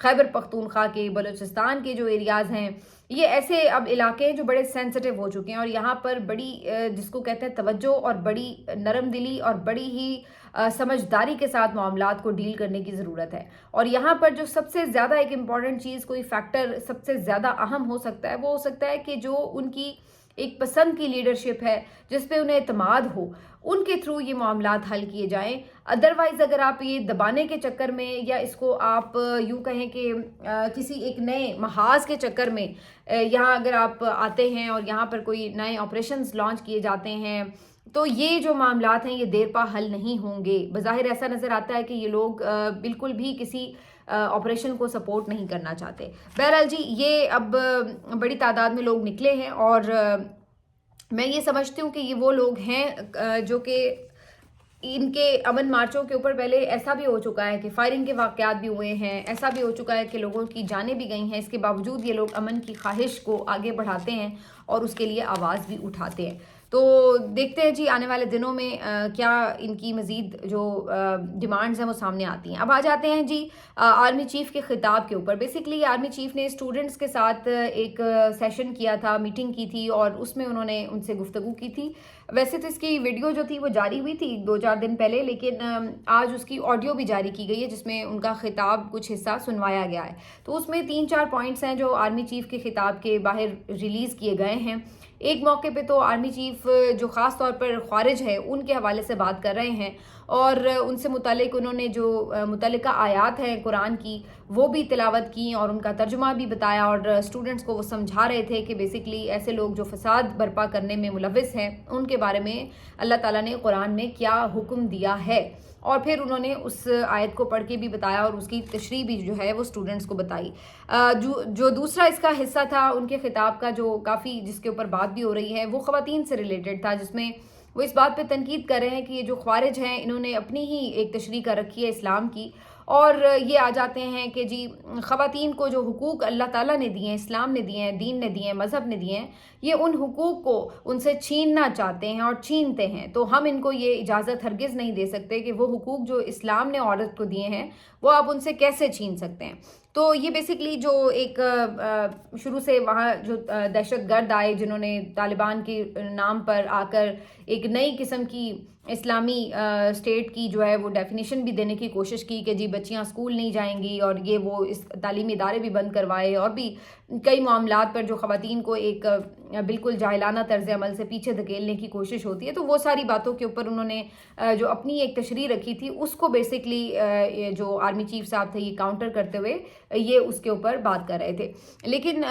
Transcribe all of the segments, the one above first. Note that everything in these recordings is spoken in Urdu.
خیبر پختونخوا کے، بلوچستان کے جو ایریاز ہیں، یہ ایسے اب علاقے ہیں جو بڑے سینسٹیو ہو چکے ہیں، اور یہاں پر بڑی جس کو کہتے ہیں توجہ اور بڑی نرم دلی اور بڑی ہی سمجھداری کے ساتھ معاملات کو ڈیل کرنے کی ضرورت ہے۔ اور یہاں پر جو سب سے زیادہ ایک امپورٹنٹ چیز، کوئی فیکٹر سب سے زیادہ اہم ہو سکتا ہے، وہ ہو سکتا ہے کہ جو ان کی ایک پسند کی لیڈرشپ ہے، جس پہ انہیں اعتماد ہو، ان کے تھرو یہ معاملات حل کیے جائیں۔ ادروائز اگر آپ یہ دبانے کے چکر میں، یا اس کو آپ یوں کہیں کہ کسی ایک نئے محاذ کے چکر میں یہاں اگر آپ آتے ہیں اور یہاں پر کوئی نئے آپریشنز لانچ کیے جاتے ہیں، تو یہ جو معاملات ہیں یہ دیر پا حل نہیں ہوں گے۔ بظاہر ایسا نظر آتا ہے کہ یہ لوگ بالکل بھی کسی آپریشن کو سپورٹ نہیں کرنا چاہتے۔ بہرحال جی، یہ اب بڑی تعداد میں لوگ نکلے ہیں، اور میں یہ سمجھتی ہوں کہ یہ وہ لوگ ہیں جو کہ ان کے امن مارچوں کے اوپر پہلے ایسا بھی ہو چکا ہے کہ فائرنگ کے واقعات بھی ہوئے ہیں، ایسا بھی ہو چکا ہے کہ لوگوں کی جانیں بھی گئی ہیں، اس کے باوجود یہ لوگ امن کی خواہش کو آگے بڑھاتے ہیں اور اس کے لیے آواز بھی اٹھاتے ہیں۔ تو دیکھتے ہیں جی آنے والے دنوں میں کیا ان کی مزید جو ڈیمانڈز ہیں وہ سامنے آتی ہیں۔ اب آ جاتے ہیں جی آرمی چیف کے خطاب کے اوپر۔ بیسیکلی آرمی چیف نے اسٹوڈنٹس کے ساتھ ایک سیشن کیا تھا، میٹنگ کی تھی، اور اس میں انہوں نے ان سے گفتگو کی تھی۔ ویسے تو اس کی ویڈیو جو تھی وہ جاری ہوئی تھی 2-4 دن پہلے، لیکن آج اس کی آڈیو بھی جاری کی گئی ہے، جس میں ان کا خطاب کچھ حصہ سنوایا گیا ہے۔ تو اس میں 3-4 پوائنٹس ہیں جو آرمی چیف کے خطاب کے باہر ریلیز کیے گئے ہیں۔ ایک موقع پہ تو آرمی چیف جو خاص طور پر خوارج ہے ان کے حوالے سے بات کر رہے ہیں، اور ان سے متعلق انہوں نے جو متعلقہ آیات ہیں قرآن کی وہ بھی تلاوت کی، اور ان کا ترجمہ بھی بتایا، اور اسٹوڈنٹس کو وہ سمجھا رہے تھے کہ بیسیکلی ایسے لوگ جو فساد برپا کرنے میں ملوث ہیں ان کے بارے میں اللہ تعالیٰ نے قرآن میں کیا حکم دیا ہے۔ اور پھر انہوں نے اس آیت کو پڑھ کے بھی بتایا، اور اس کی تشریح بھی جو ہے وہ اسٹوڈنٹس کو بتائی۔ جو دوسرا اس کا حصہ تھا ان کے خطاب کا، جو کافی جس کے اوپر بات بھی ہو رہی ہے، وہ خواتین سے ریلیٹڈ تھا، جس میں وہ اس بات پہ تنقید کر رہے ہیں کہ یہ جو خوارج ہیں انہوں نے اپنی ہی ایک تشریح کر رکھی ہے اسلام کی، اور یہ آ جاتے ہیں کہ جی خواتین کو جو حقوق اللہ تعالیٰ نے دیے ہیں، اسلام نے دیے ہیں، دین نے دیے ہیں، مذہب نے دیے ہیں، یہ ان حقوق کو ان سے چھیننا چاہتے ہیں اور چھینتے ہیں۔ تو ہم ان کو یہ اجازت ہرگز نہیں دے سکتے کہ وہ حقوق جو اسلام نے عورت کو دیے ہیں وہ آپ ان سے کیسے چھین سکتے ہیں۔ تو یہ بیسیکلی جو ایک شروع سے وہاں جو دہشت گرد آئے، جنہوں نے طالبان کے نام پر آ کر ایک نئی قسم کی اسلامی اسٹیٹ کی جو ہے وہ ڈیفینیشن بھی دینے کی کوشش کی کہ جی بچیاں اسکول نہیں جائیں گی، اور یہ وہ اس تعلیمی ادارے بھی بند کروائے، اور بھی کئی معاملات پر جو خواتین کو ایک بالکل جاہلانہ طرز عمل سے پیچھے دھکیلنے کی کوشش ہوتی ہے۔ تو وہ ساری باتوں کے اوپر انہوں نے جو اپنی ایک تشریح رکھی تھی، اس کو بیسیکلی جو آرمی چیف صاحب تھے یہ کاؤنٹر کرتے ہوئے یہ اس کے اوپر بات کر رہے تھے۔ لیکن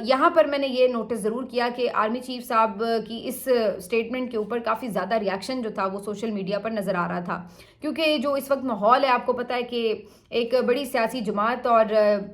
یہاں پر میں نے یہ نوٹس ضرور کیا کہ آرمی چیف صاحب کی اس اسٹیٹمنٹ کے اوپر کافی زیادہ ریاکشن جو تھا وہ سوشل میڈیا پر نظر آ رہا تھا، کیونکہ جو اس وقت ماحول ہے آپ کو پتہ ہے کہ ایک بڑی سیاسی جماعت اور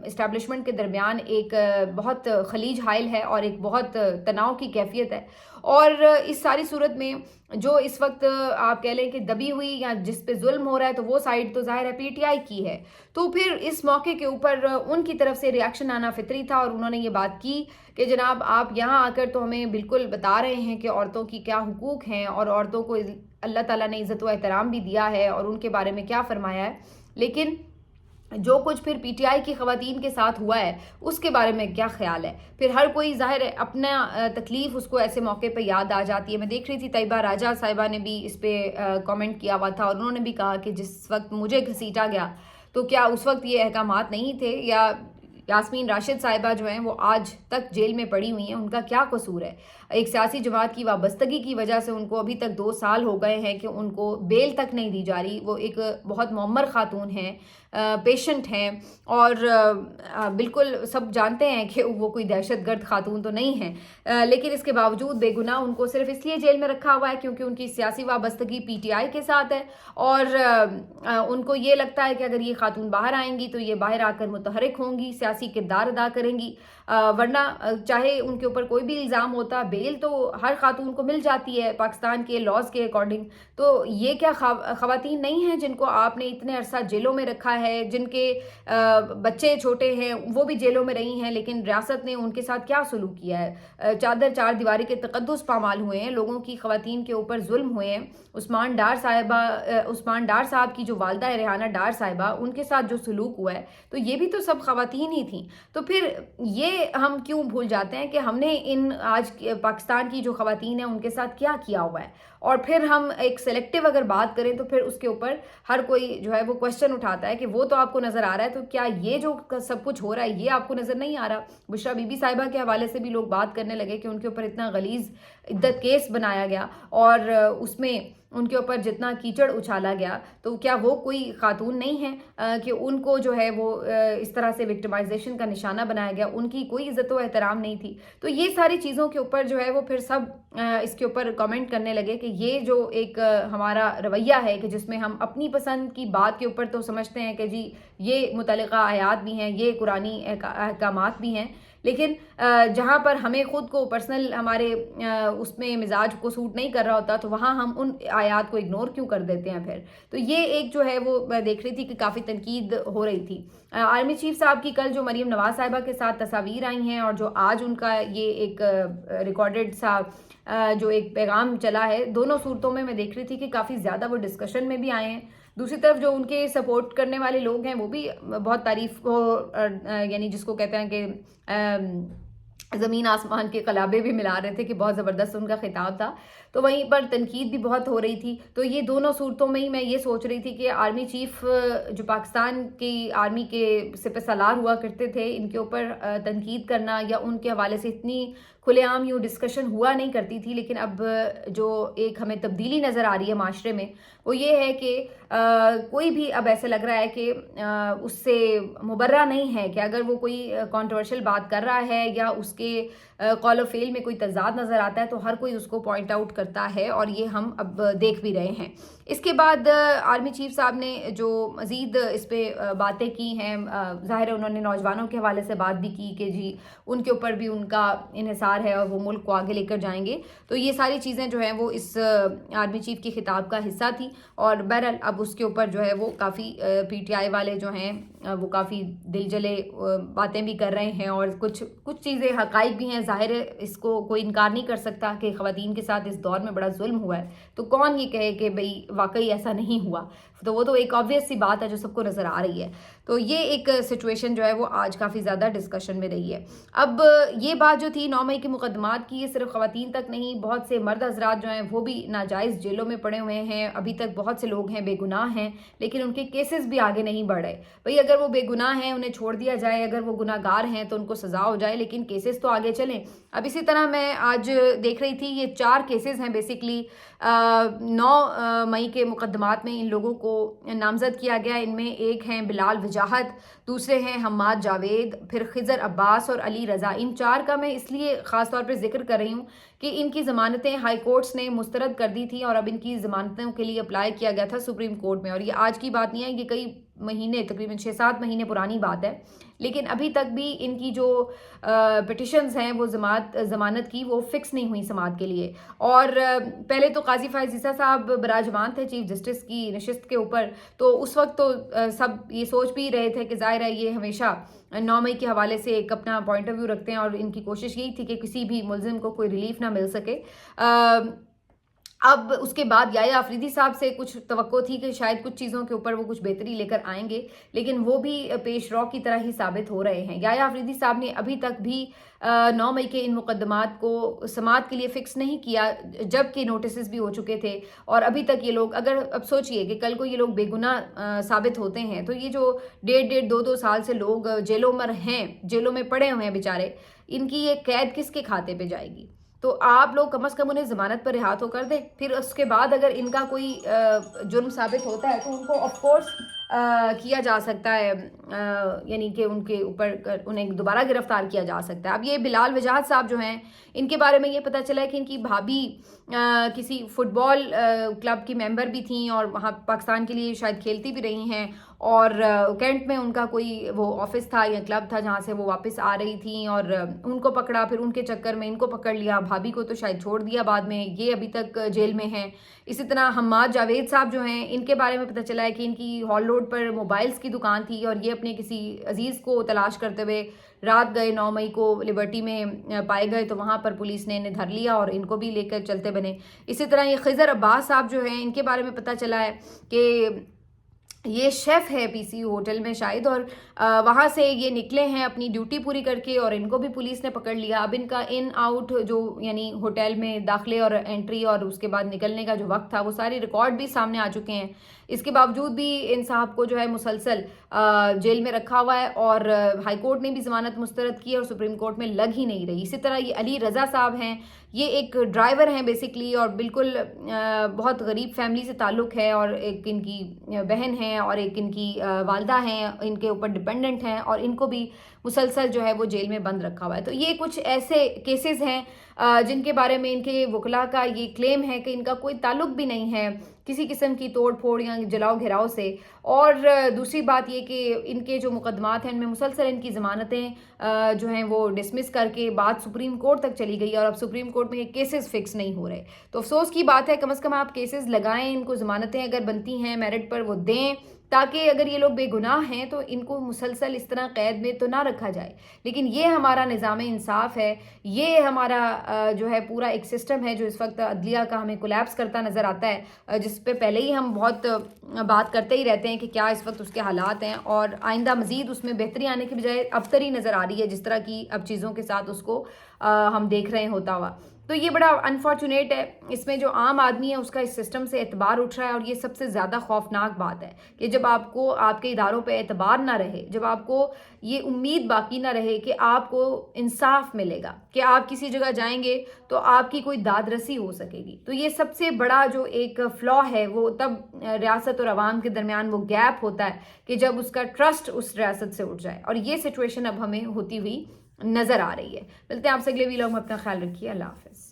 اسٹیبلشمنٹ کے درمیان ایک بہت خلیج حائل ہے، اور ایک بہت تناؤ کی کیفیت ہے، اور اس ساری صورت میں جو اس وقت آپ کہہ لیں کہ دبی ہوئی یا جس پہ ظلم ہو رہا ہے، تو وہ سائڈ تو ظاہر ہے پی ٹی آئی کی ہے۔ تو پھر اس موقع کے اوپر ان کی طرف سے ریاکشن آنا فطری تھا، اور انہوں نے یہ بات کی کہ جناب آپ یہاں آ کر تو ہمیں بالکل بتا رہے ہیں کہ عورتوں کی کیا حقوق ہیں، اور عورتوں کو اللہ تعالیٰ نے عزت و احترام بھی دیا ہے اور ان کے بارے میں کیا فرمایا ہے، لیکن جو کچھ پھر پی ٹی آئی کی خواتین کے ساتھ ہوا ہے اس کے بارے میں کیا خیال ہے۔ پھر ہر کوئی ظاہر ہے اپنا تکلیف اس کو ایسے موقع پہ یاد آ جاتی ہے۔ میں دیکھ رہی تھی طیبہ راجہ صاحبہ نے بھی اس پہ کامنٹ کیا ہوا تھا، اور انہوں نے بھی کہا کہ جس وقت مجھے گھسیٹا گیا تو کیا اس وقت یہ احکامات نہیں تھے، یا یاسمین راشد صاحبہ جو ہیں وہ آج تک جیل میں پڑی ہوئی ہیں، ان کا کیا قصور ہے؟ ایک سیاسی جماعت کی وابستگی کی وجہ سے ان کو ابھی تک 2 سال ہو گئے ہیں کہ ان کو بیل تک نہیں دی جا رہی۔ وہ ایک بہت معمر خاتون ہیں، پیشنٹ ہیں، اور بالکل سب جانتے ہیں کہ وہ کوئی دہشت گرد خاتون تو نہیں ہیں، لیکن اس کے باوجود بے گناہ ان کو صرف اس لیے جیل میں رکھا ہوا ہے کیونکہ ان کی سیاسی وابستگی پی ٹی آئی کے ساتھ ہے، اور ان کو یہ لگتا ہے کہ اگر یہ خاتون باہر آئیں گی تو یہ باہر آ کر متحرک ہوں گی، سیاسی کردار ادا کریں گی، ورنہ چاہے ان کے اوپر کوئی بھی الزام ہوتا، بیل تو ہر خاتون کو مل جاتی ہے پاکستان کے لاز کے اکارڈنگ۔ تو یہ کیا خواتین نہیں ہیں جن کو آپ نے اتنے عرصہ جیلوں میں رکھا ہے، ہے, جن کے بچے چھوٹے ہیں وہ بھی جیلوں میں رہی ہیں, لیکن ریاست نے ان کے ساتھ کیا سلوک کیا ہے. چار دیواری کے تقدس پامال ہوئے ہیں, لوگوں کی خواتین کے اوپر ظلم ہوئے ہیں. عثمان ڈار صاحب کی جو والدہ ہے ریحانہ ڈار صاحبہ, ان کے ساتھ جو سلوک ہوا ہے تو یہ بھی تو سب خواتین ہی تھیں. تو پھر یہ ہم کیوں بھول جاتے ہیں کہ ہم نے ان آج پاکستان کی جو خواتین ہیں ان کے ساتھ کیا کیا ہوا ہے, اور پھر ہم ایک سلیکٹیو اگر بات کریں تو پھر اس کے اوپر ہر کوئی جو ہے وہ کوشچن اٹھاتا ہے کہ وہ تو آپ کو نظر آ رہا ہے, تو کیا یہ جو سب کچھ ہو رہا ہے یہ آپ کو نظر نہیں آ رہا. بشرا بی بی صاحبہ کے حوالے سے بھی لوگ بات کرنے لگے کہ ان کے اوپر اتنا غلیظ عدت کیس بنایا گیا اور اس میں ان کے اوپر جتنا کیچڑ اچھالا گیا, تو کیا وہ کوئی خاتون نہیں ہے کہ ان کو جو ہے وہ اس طرح سے وکٹمائزیشن کا نشانہ بنایا گیا, ان کی کوئی عزت و احترام نہیں تھی. تو یہ ساری چیزوں کے اوپر جو ہے وہ پھر سب اس کے اوپر کامنٹ کرنے لگے کہ یہ جو ایک ہمارا رویہ ہے کہ جس میں ہم اپنی پسند کی بات کے اوپر تو سمجھتے ہیں کہ جی یہ متعلقہ آیات بھی ہیں, یہ قرآنی احکامات بھی ہیں, لیکن جہاں پر ہمیں خود کو پرسنل ہمارے اس میں مزاج کو سوٹ نہیں کر رہا ہوتا تو وہاں ہم ان آیات کو اگنور کیوں کر دیتے ہیں پھر. تو یہ ایک جو ہے وہ میں دیکھ رہی تھی کہ کافی تنقید ہو رہی تھی. آرمی چیف صاحب کی کل جو مریم نواز صاحبہ کے ساتھ تصاویر آئی ہیں اور جو آج ان کا یہ ایک ریکارڈڈ سا جو ایک پیغام چلا ہے, دونوں صورتوں میں دیکھ رہی تھی کہ کافی زیادہ وہ ڈسکشن میں بھی آئے ہیں. دوسری طرف جو ان کے سپورٹ کرنے والے لوگ ہیں وہ بھی بہت تعریف کو یعنی جس کو کہتے ہیں کہ زمین آسمان کے قلابے بھی ملا رہے تھے کہ بہت زبردست ان کا خطاب تھا. تو وہیں پر تنقید بھی بہت ہو رہی تھی. تو یہ دونوں صورتوں میں ہی میں یہ سوچ رہی تھی کہ آرمی چیف جو پاکستان کی آرمی کے سپہ سالار ہوا کرتے تھے, ان کے اوپر تنقید کرنا یا ان کے حوالے سے اتنی کھلے عام یوں ڈسکشن ہوا نہیں کرتی تھی, لیکن اب جو ایک ہمیں تبدیلی نظر آ رہی ہے معاشرے میں وہ یہ ہے کہ کوئی بھی اب ایسے لگ رہا ہے کہ اس سے مبرہ نہیں ہے کہ اگر وہ کوئی کنٹروورشل بات کر رہا ہے یا اس کے قول و فعل میں کوئی تضاد نظر آتا ہے تو ہر کوئی اس کو پوائنٹ آؤٹ کرتا ہے, اور یہ ہم اب دیکھ بھی رہے ہیں. اس کے بعد آرمی چیف صاحب نے جو مزید اس پہ باتیں کی ہیں, ظاہر ہے انہوں نے نوجوانوں کے حوالے سے بات بھی کی کہ جی ان کے اوپر بھی ان کا انحصار ہے اور وہ ملک کو آگے لے کر جائیں گے. تو یہ ساری چیزیں جو ہیں وہ اس آرمی چیف کی خطاب کا حصہ تھی, اور بہرحال اب اس کے اوپر جو ہے وہ کافی پی ٹی آئی والے جو ہیں وہ کافی دل جلے باتیں بھی کر رہے ہیں, اور کچھ چیزیں حقائق بھی ہیں. ظاہر ہے اس کو کوئی انکار نہیں کر سکتا کہ خواتین کے ساتھ اس دور میں بڑا ظلم ہوا ہے, تو کون یہ کہے کہ بھئی واقعی ایسا نہیں ہوا, تو وہ تو ایک آبویس سی بات ہے جو سب کو نظر آ رہی ہے. تو یہ ایک سچویشن جو ہے وہ آج کافی زیادہ ڈسکشن میں رہی ہے. اب یہ بات جو تھی 9 مئی کے مقدمات کی, یہ صرف خواتین تک نہیں, بہت سے مرد حضرات جو ہیں وہ بھی ناجائز جیلوں میں پڑے ہوئے ہیں. ابھی تک بہت سے لوگ ہیں بے گناہ ہیں, لیکن ان کے کیسز بھی آگے نہیں بڑھ رہے. بھئی اگر وہ بے گناہ ہیں انہیں چھوڑ دیا جائے, اگر وہ گناہ گار ہیں تو ان کو سزا ہو جائے, لیکن کیسز تو آگے چلیں. اب اسی طرح میں آج دیکھ رہی تھی یہ 4 کیسز ہیں بیسکلی 9 مئی کے مقدمات میں ان لوگوں کو نامزد کیا گیا. ان میں ایک ہیں بلال وجاہت, دوسرے ہیں حماد جاوید, پھر خضر عباس اور علی رضا. ان 4 کا میں اس لیے خاص طور پہ ذکر کر رہی ہوں کہ ان کی ضمانتیں ہائی کورٹس نے مسترد کر دی تھیں, اور اب ان کی ضمانتوں کے لیے اپلائی کیا گیا تھا سپریم کورٹ میں. اور یہ آج کی بات نہیں ہے, یہ کئی مہینے تقریباً 6-7 مہینے پرانی بات ہے, لیکن ابھی تک بھی ان کی جو پٹیشنز ہیں وہ ضمانت کی وہ فکس نہیں ہوئی سماعت کے لیے. اور پہلے تو قاضی فائز عیسیٰ صاحب براجمان تھے چیف جسٹس کی نشست کے اوپر, تو اس وقت تو سب یہ سوچ بھی رہے تھے کہ ظاہر ہے یہ ہمیشہ 9 مئی کے حوالے سے ایک اپنا پوائنٹ آف ویو رکھتے ہیں, اور ان کی کوشش یہی تھی کہ کسی بھی ملزم کو کوئی ریلیف نہ مل سکے. اب اس کے بعد یحییٰ آفریدی صاحب سے کچھ توقع تھی کہ شاید کچھ چیزوں کے اوپر وہ کچھ بہتری لے کر آئیں گے, لیکن وہ بھی پیش رو کی طرح ہی ثابت ہو رہے ہیں. یحییٰ آفریدی صاحب نے ابھی تک بھی 9 مئی کے ان مقدمات کو سماعت کے لیے فکس نہیں کیا, جب کہ نوٹسز بھی ہو چکے تھے. اور ابھی تک یہ لوگ, اگر اب سوچئے کہ کل کو یہ لوگ بے گناہ ثابت ہوتے ہیں تو یہ جو 1.5-2 سال سے لوگ جیلوں میں ہیں, جیلوں میں پڑے ہوئے ہیں بیچارے, ان کی یہ قید کس کے کھاتے پہ جائے گی؟ تو آپ لوگ کم از کم انہیں ضمانت پر رہا تو کر دیں. پھر اس کے بعد اگر ان کا کوئی جرم ثابت ہوتا ہے تو ان کو آف کورس کیا جا سکتا ہے, یعنی کہ ان کے اوپر انہیں دوبارہ گرفتار کیا جا سکتا ہے. اب یہ بلال وجاہت صاحب جو ہیں, ان کے بارے میں یہ پتہ چلا ہے کہ ان کی بھابھی کسی فٹ بال کلب کی ممبر بھی تھیں, اور وہاں پاکستان کے لیے شاید کھیلتی بھی رہی ہیں, اور کینٹ میں ان کا کوئی وہ آفس تھا یا کلب تھا جہاں سے وہ واپس آ رہی تھیں, اور ان کو پکڑا, پھر ان کے چکر میں ان کو پکڑ لیا, بھابھی کو تو شاید چھوڑ دیا بعد میں, یہ ابھی تک جیل میں ہیں. اسی طرح حماد جاوید صاحب جو ہیں, ان کے بارے میں پتہ چلا ہے کہ ان کی ہال روڈ روڈ پر موبائلز کی دکان تھی اور یہ اپنے کسی عزیز کو تلاش کرتے ہوئے رات گئے 9 مئی کو لبرٹی میں پائے گئے تو وہاں پر پولیس نے انہیں دھر لیا اور ان کو بھی لے کر چلتے بنے. اسی طرح یہ خضر عباس صاحب جو ہیں ان کے بارے میں پتہ چلا ہے کہ یہ شیف ہے پی سی ہوٹل میں شاید, اور وہاں سے یہ نکلے ہیں اپنی ڈیوٹی پوری کر کے اور ان کو بھی پولیس نے پکڑ لیا. اب ان کا ان آؤٹ جو یعنی ہوٹل میں داخلے اور انٹری اور اس کے بعد نکلنے کا جو وقت تھا وہ ساری ریکارڈ بھی سامنے آ چکے ہیں. اس کے باوجود بھی ان صاحب کو جو ہے مسلسل جیل میں رکھا ہوا ہے اور ہائی کورٹ نے بھی ضمانت مسترد کی اور سپریم کورٹ میں لگ ہی نہیں رہی. اسی طرح یہ علی رضا صاحب ہیں, یہ ایک ڈرائیور ہیں بیسکلی اور بالکل بہت غریب فیملی سے تعلق ہے اور ایک ان کی بہن ہے اور ایک ان کی والدہ ہیں, ان کے اوپر ڈپینڈنٹ ہیں اور ان کو بھی مسلسل جو ہے وہ جیل میں بند رکھا ہوا ہے. تو یہ کچھ ایسے کیسز ہیں جن کے بارے میں ان کے وکلاء کا یہ کلیم ہے کہ ان کا کوئی تعلق بھی نہیں ہے کسی قسم کی توڑ پھوڑ یا جلاؤ گھراؤ سے. اور دوسری بات یہ کہ ان کے جو مقدمات ہیں ان میں مسلسل ان کی ضمانتیں جو ہیں وہ ڈسمس کر کے بات سپریم کورٹ تک چلی گئی اور اب سپریم کورٹ میں یہ کیسز فکس نہیں ہو رہے. تو افسوس کی بات ہے, کم از کم آپ کیسز لگائیں, ان کو ضمانتیں اگر بنتی ہیں میرٹ پر وہ دیں تاکہ اگر یہ لوگ بے گناہ ہیں تو ان کو مسلسل اس طرح قید میں تو نہ رکھا جائے. لیکن یہ ہمارا نظام انصاف ہے, یہ ہمارا جو ہے پورا ایک سسٹم ہے جو اس وقت عدلیہ کا ہمیں کولیپس کرتا نظر آتا ہے, جس پہ پہلے ہی ہم بہت بات کرتے ہی رہتے ہیں کہ کیا اس وقت اس کے حالات ہیں اور آئندہ مزید اس میں بہتری آنے کی بجائے ابتر ہی نظر آ رہی ہے جس طرح کی اب چیزوں کے ساتھ اس کو ہم دیکھ رہے ہیں ہوتا ہوا. تو یہ بڑا انفارچونیٹ ہے, اس میں جو عام آدمی ہے اس کا اس سسٹم سے اعتبار اٹھ رہا ہے اور یہ سب سے زیادہ خوفناک بات ہے کہ جب آپ کو آپ کے اداروں پہ اعتبار نہ رہے, جب آپ کو یہ امید باقی نہ رہے کہ آپ کو انصاف ملے گا, کہ آپ کسی جگہ جائیں گے تو آپ کی کوئی داد رسی ہو سکے گی. تو یہ سب سے بڑا جو ایک فلا ہے وہ تب ریاست اور عوام کے درمیان وہ گیپ ہوتا ہے کہ جب اس کا ٹرسٹ اس ریاست سے اٹھ جائے, اور یہ سچویشن اب ہمیں ہوتی ہوئی نظر آ رہی ہے. ملتے ہیں آپ سے اگلے ویلاگ میں, اپنا خیال رکھیے, اللہ حافظ.